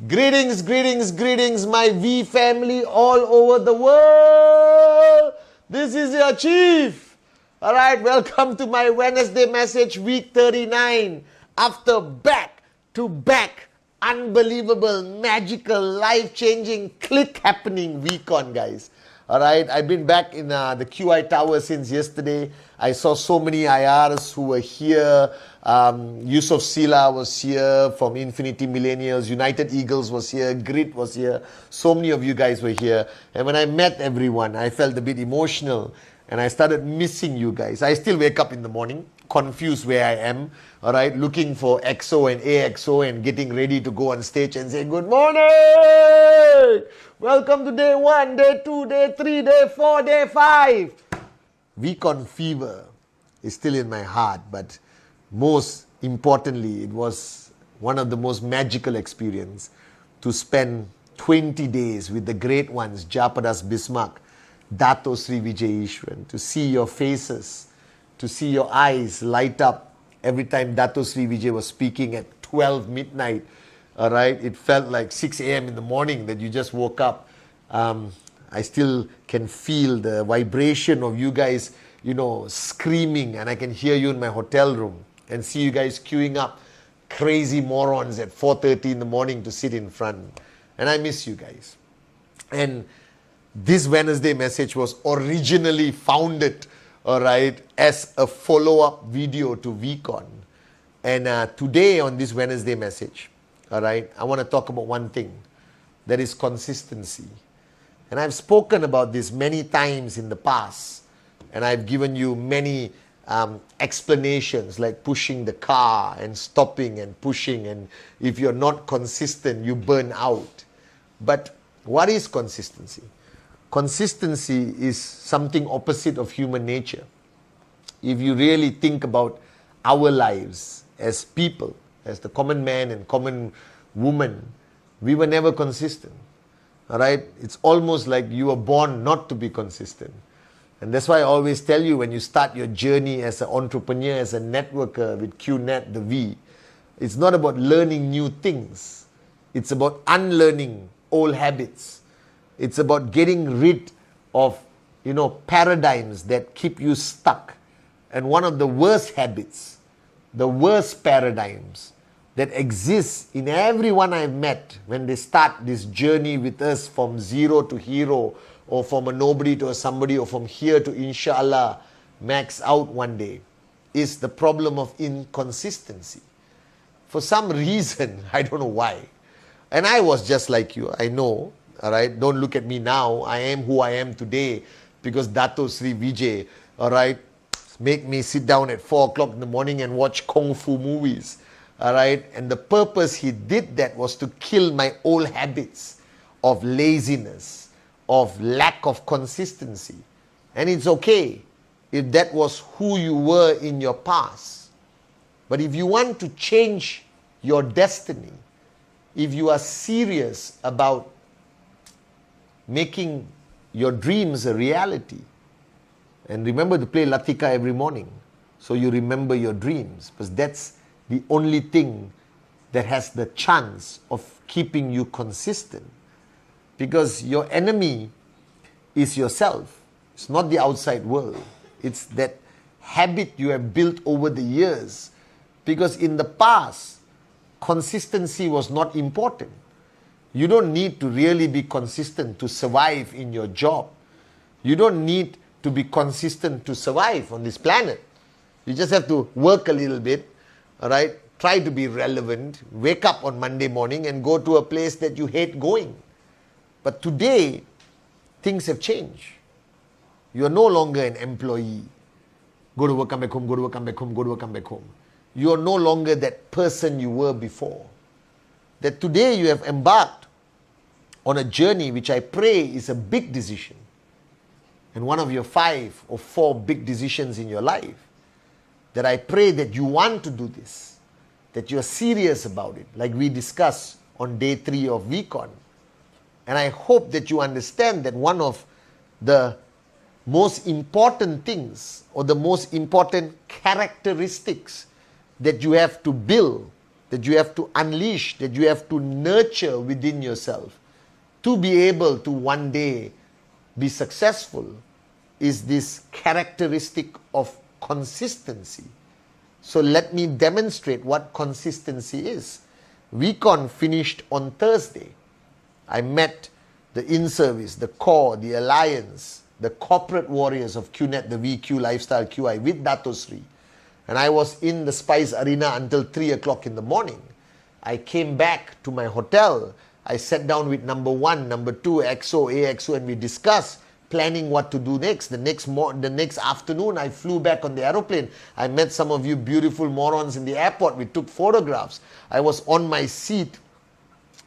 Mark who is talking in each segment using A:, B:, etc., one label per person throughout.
A: Greetings, greetings, greetings, my V family all over the world. This is your Chief. All right, welcome to my Wednesday message, week 39. After back-to-back, unbelievable, magical, life-changing, click-happening week on, guys. All right, I've been back in the QI Tower since yesterday. I saw so many IRs who were here. Yusuf Sila was here from Infinity Millennials. United Eagles was here. Grit was here. So many of you guys were here. And when I met everyone, I felt a bit emotional. And I started missing you guys. I still wake up in the morning, confused where I am. All right, looking for XO and AXO and getting ready to go on stage and say, good morning! Welcome to day 1, day 2, day 3, day 4, day 5. Week-on fever is still in my heart, but most importantly, it was one of the most magical experiences to spend 20 days with the great ones, Japadas Bismarck, Dato Sri Vijay Ishwan, to see your faces, to see your eyes light up every time Dato Sri Vijay was speaking at 12 midnight. All right, it felt like 6 a.m. in the morning that you just woke up. I still can feel the vibration of you guys, screaming, and I can hear you in my hotel room and see you guys queuing up, crazy morons at 4:30 in the morning to sit in front. And I miss you guys. And this Wednesday message was originally founded, all right, as a follow-up video to VCon. And today on this Wednesday message, all right, I want to talk about one thing, that is consistency. And I've spoken about this many times in the past, and I've given you many explanations like pushing the car and stopping and pushing, and if you're not consistent, you burn out. But what is consistency? Consistency is something opposite of human nature. If you really think about our lives as people, as the common man and common woman, we were never consistent. All right? It's almost like you were born not to be consistent. And that's why I always tell you, when you start your journey as an entrepreneur, as a networker with QNet, the V, it's not about learning new things. It's about unlearning old habits. It's about getting rid of, paradigms that keep you stuck. And one of the worst habits, the worst paradigms that exists in everyone I've met when they start this journey with us from zero to hero, or from a nobody to a somebody, or from here to inshallah, max out one day, is the problem of inconsistency. For some reason, I don't know why. And I was just like you, I know, all right? Don't look at me now. I am who I am today because Dato Sri Vijay, all right, make me sit down at 4 o'clock in the morning and watch Kung Fu movies, all right? And the purpose he did that was to kill my old habits of laziness, of lack of consistency. And it's okay if that was who you were in your past. But if you want to change your destiny, if you are serious about making your dreams a reality, and remember to play Latika every morning so you remember your dreams, because that's the only thing that has the chance of keeping you consistent. Because your enemy is yourself. It's not the outside world. It's that habit you have built over the years. Because in the past, consistency was not important. You don't need to really be consistent to survive in your job. You don't need to be consistent to survive on this planet. You just have to work a little bit, all right? Try to be relevant, wake up on Monday morning and go to a place that you hate going. But today, things have changed. You are no longer an employee. Go to work, come back home, go to work, come back home, go to work, come back home. You are no longer that person you were before. That today you have embarked on a journey which I pray is a big decision. And one of your 5 or 4 big decisions in your life. That I pray that you want to do this. That you are serious about it. Like we discussed on day 3 of VCon. And I hope that you understand that one of the most important things or the most important characteristics that you have to build, that you have to unleash, that you have to nurture within yourself to be able to one day be successful is this characteristic of consistency. So let me demonstrate what consistency is. VCon finished on Thursday. I met the in-service, the core, the alliance, the corporate warriors of QNet, the VQ Lifestyle QI with Dato Sri. And I was in the Spice Arena until 3 o'clock in the morning. I came back to my hotel. I sat down with number 1, number 2, XO, AXO, and we discussed planning what to do next. The next afternoon, I flew back on the aeroplane. I met some of you beautiful morons in the airport. We took photographs. I was on my seat,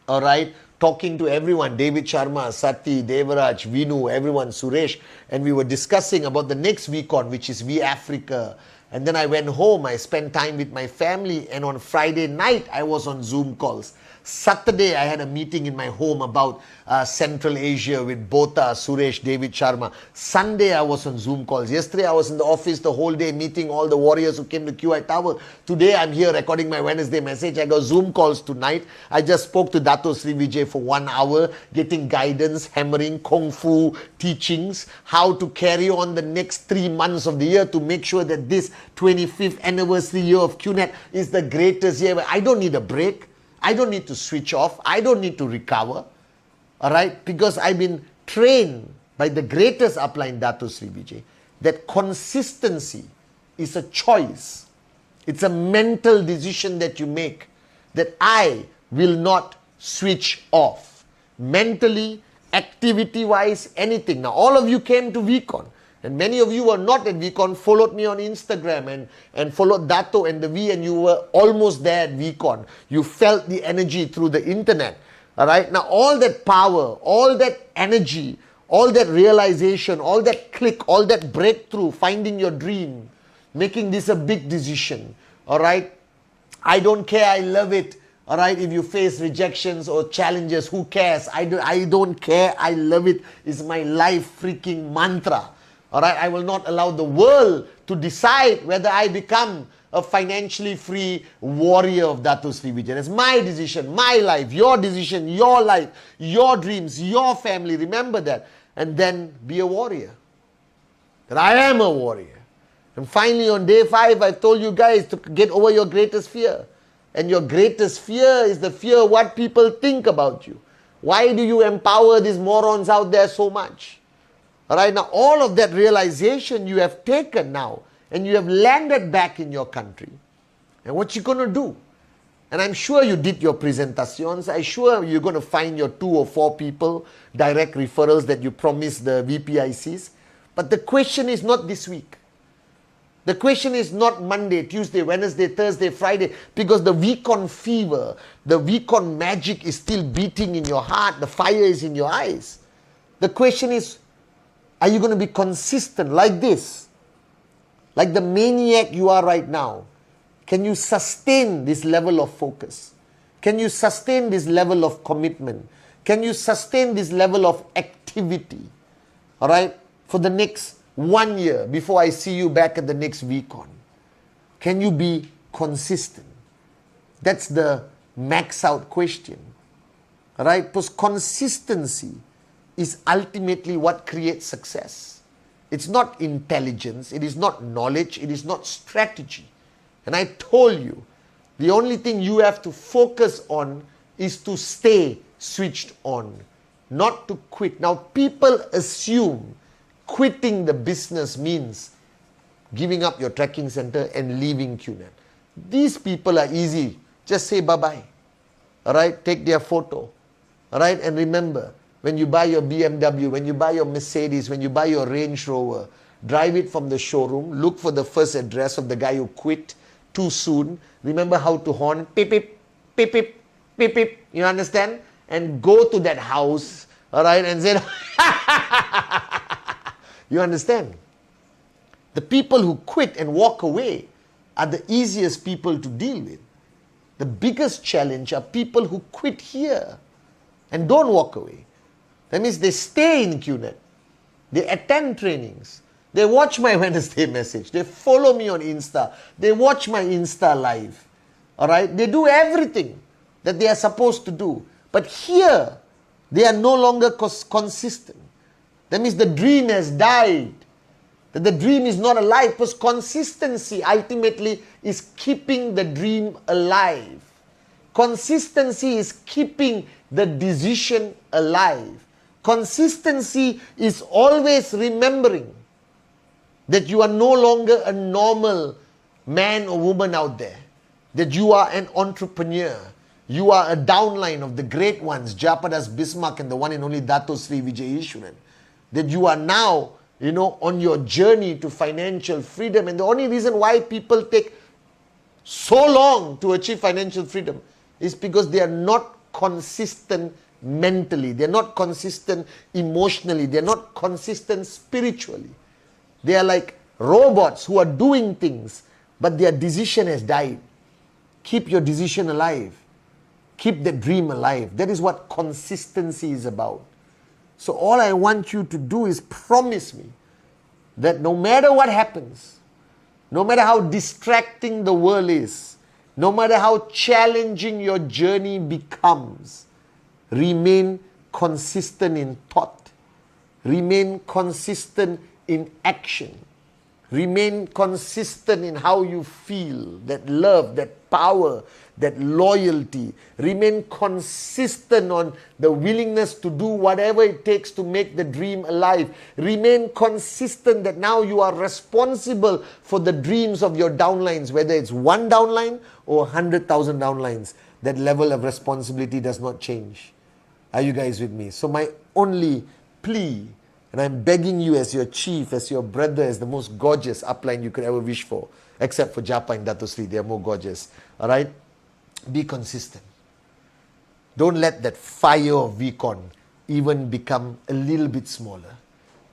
A: all right, talking to everyone, David Sharma, Sati, Devaraj, Vinu, everyone, Suresh, and we were discussing about the next VCon, which is V Africa. And then I went home, I spent time with my family, and on Friday night, I was on Zoom calls. Saturday, I had a meeting in my home about Central Asia with Botha, Suresh, David Sharma. Sunday, I was on Zoom calls. Yesterday, I was in the office the whole day meeting all the warriors who came to QI Tower. Today, I'm here recording my Wednesday message. I got Zoom calls tonight. I just spoke to Dato Sri Vijay for 1 hour, getting guidance, hammering, Kung Fu teachings, how to carry on the next 3 months of the year to make sure that this 25th anniversary year of QNet is the greatest year. I don't need a break. I don't need to switch off. I don't need to recover. All right? Because I've been trained by the greatest upline, Dato Sri Vijay, that consistency is a choice. It's a mental decision that you make, that I will not switch off. Mentally, activity-wise, anything. Now, all of you came to VCon. And many of you were not at VCon, followed me on Instagram and followed Dato and the V, and you were almost there at VCon. You felt the energy through the internet. All right? Now, all that power, all that energy, all that realization, all that click, all that breakthrough, finding your dream, making this a big decision. All right? I don't care. I love it. All right? If you face rejections or challenges, who cares? I don't care. I love it. It's my life freaking mantra. All right, I will not allow the world to decide whether I become a financially free warrior of Dato Sri Vijay. It's my decision, my life, your decision, your life, your dreams, your family. Remember that. And then be a warrior. That I am a warrior. And finally, on day 5, I told you guys to get over your greatest fear. And your greatest fear is the fear of what people think about you. Why do you empower these morons out there so much? All right, now all of that realization you have taken now, and you have landed back in your country. And what you going to do? And I'm sure you did your presentations. I'm sure you're going to find your 2 or 4 people, direct referrals that you promised the VPICs. But the question is not this week. The question is not Monday, Tuesday, Wednesday, Thursday, Friday, because the VCon fever, the VCon magic is still beating in your heart. The fire is in your eyes. The question is, are you going to be consistent like this? Like the maniac you are right now? Can you sustain this level of focus? Can you sustain this level of commitment? Can you sustain this level of activity? All right? For the next 1 year before I see you back at the next VCon. Can you be consistent? That's the max out question. All right? Because consistency is ultimately what creates success. It's not intelligence, it is not knowledge, it is not strategy. And I told you, the only thing you have to focus on is to stay switched on, not to quit. Now, people assume quitting the business means giving up your trekking center and leaving QNet. These people are easy. Just say bye-bye. All right? Take their photo. All right? And remember, when you buy your BMW, when you buy your Mercedes, when you buy your Range Rover, drive it from the showroom, look for the first address of the guy who quit too soon, remember how to horn, beep, beep, beep, beep, beep, beep, you understand? And go to that house, all right, and say, you understand? The people who quit and walk away are the easiest people to deal with. The biggest challenge are people who quit here and don't walk away. That means they stay in QNet. They attend trainings. They watch my Wednesday message. They follow me on Insta. They watch my Insta live. All right? They do everything that they are supposed to do. But here, they are no longer consistent. That means the dream has died. That the dream is not alive, because consistency ultimately is keeping the dream alive. Consistency is keeping the decision alive. Consistency is always remembering that you are no longer a normal man or woman out there. That you are an entrepreneur. You are a downline of the great ones, Japadas Bismarck and the one and only Dato Sri Vijay Ishwaran. That you are now, on your journey to financial freedom. And the only reason why people take so long to achieve financial freedom is because they are not consistent mentally. They are not consistent emotionally. They are not consistent spiritually. They are like robots who are doing things, but their decision has died. Keep your decision alive. Keep the dream alive. That is what consistency is about. So all I want you to do is promise me that no matter what happens, no matter how distracting the world is, no matter how challenging your journey becomes, remain consistent in thought, remain consistent in action, remain consistent in how you feel, that love, that power, that loyalty. Remain consistent on the willingness to do whatever it takes to make the dream alive. Remain consistent that now you are responsible for the dreams of your downlines, whether it's one downline or 100,000 downlines. That level of responsibility does not change. Are you guys with me? So my only plea, and I'm begging you as your chief, as your brother, as the most gorgeous upline you could ever wish for, except for Japa and Dato Sri, they are more gorgeous. All right? Be consistent. Don't let that fire of VCon even become a little bit smaller.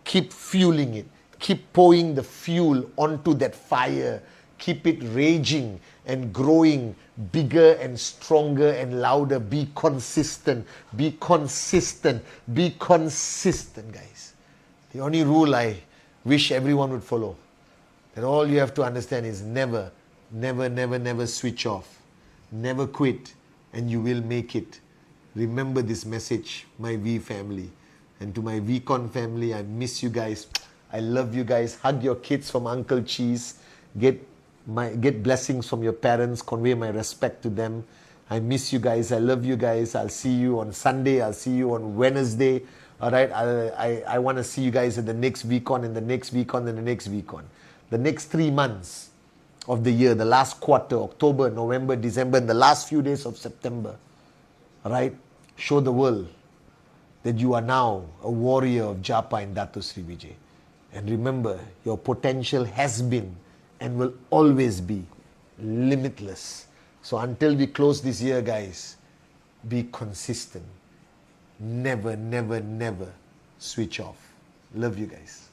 A: Keep fueling it. Keep pouring the fuel onto that fire. Keep it raging and growing bigger and stronger and louder. Be consistent. Be consistent. Be consistent, guys. The only rule I wish everyone would follow, that all you have to understand is never, never, never, never switch off. Never quit, and you will make it. Remember this message, my V family. And to my VCon family, I miss you guys. I love you guys. Hug your kids from Uncle Cheese. Get blessings from your parents. Convey my respect to them. I miss you guys. I love you guys. I'll see you on Sunday. I'll see you on Wednesday. All right. I want to see you guys at the next VCon and the next VCon and the next VCon. The next 3 months of the year, the last quarter, October, November, December, and the last few days of September. All right? Show the world that you are now a warrior of Japa and Dato Sri Vijay. And remember, your potential has been and will always be limitless. So until we close this year, guys, be consistent. Never, never, never switch off. Love you guys.